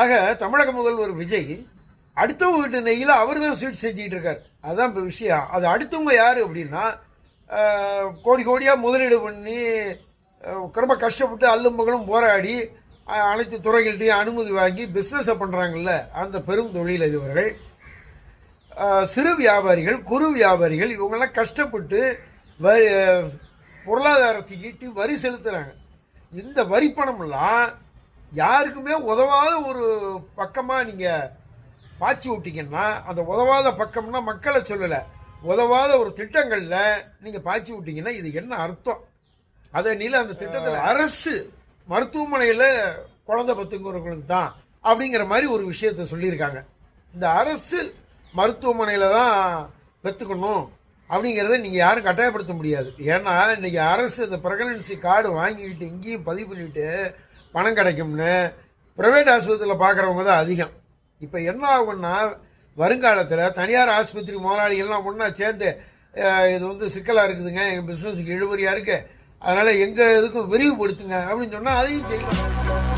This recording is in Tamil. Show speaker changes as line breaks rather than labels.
ஆக தமிழக முதல்வர் விஜய் அடுத்தவங்க வீட்டு நெய்யில் அவர் தான் ஸ்வீட் செஞ்சுக்கிட்டு இருக்கார். அதுதான் இப்போ விஷயம். அது அடுத்தவங்க யார் அப்படின்னா கோடி கோடியாக முதலீடு பண்ணி ரொம்ப கஷ்டப்பட்டு அல்லும் பகலும் போராடி அனைத்து துறைகள்கிட்டையும் அனுமதி வாங்கி பிஸ்னஸை பண்ணுறாங்கல்ல, அந்த பெரும் தொழிலதிபர்கள், சிறு வியாபாரிகள், குறு வியாபாரிகள், இவங்கெல்லாம் கஷ்டப்பட்டு பொருளாதாரத்தை ஈட்டி வரி செலுத்துகிறாங்க. இந்த வரி பணமெல்லாம் யாருக்குமே உதவாத ஒரு பக்கமாக நீங்கள் பாய்ச்சி விட்டீங்கன்னா, அந்த உதவாத பக்கம்னா மக்களை சொல்லலை, உதவாத ஒரு திட்டங்களில் நீங்கள் பாய்ச்சி விட்டீங்கன்னா இது என்ன அர்த்தம்? அதை நீல அந்த திட்டத்தில் அரசு மருத்துவமனையில் குழந்தை பத்துங்கிறவங்களுக்கு தான் அப்படிங்கிற மாதிரி ஒரு விஷயத்தை சொல்லியிருக்காங்க. இந்த அரசு மருத்துவமனையில் தான் பெற்றுக்கணும் அப்படிங்கிறத நீங்கள் யாரும் கட்டாயப்படுத்த முடியாது. ஏன்னா இன்றைக்கி அரசு இந்த ப்ரெக்னன்சி கார்டு வாங்கிக்கிட்டு இங்கேயும் பதிவு பண்ணிவிட்டு பணம் கிடைக்கும்னு ப்ரைவேட் ஆஸ்பத்திரியில் பார்க்குறவங்க தான் அதிகம். இப்போ என்ன ஆகும்னா, வருங்காலத்தில் தனியார் ஆஸ்பத்திரி முதலாளிகள்லாம் ஒன்றா சேர்ந்து இது சிக்கலாக இருக்குதுங்க, எங்கள் பிஸ்னஸுக்கு இழுபறியாக இருக்குது, அதனால் எங்கள் இதுக்கும் விரிவுபடுத்துங்க அப்படின்னு சொன்னால் அதையும் செய்யலாம்.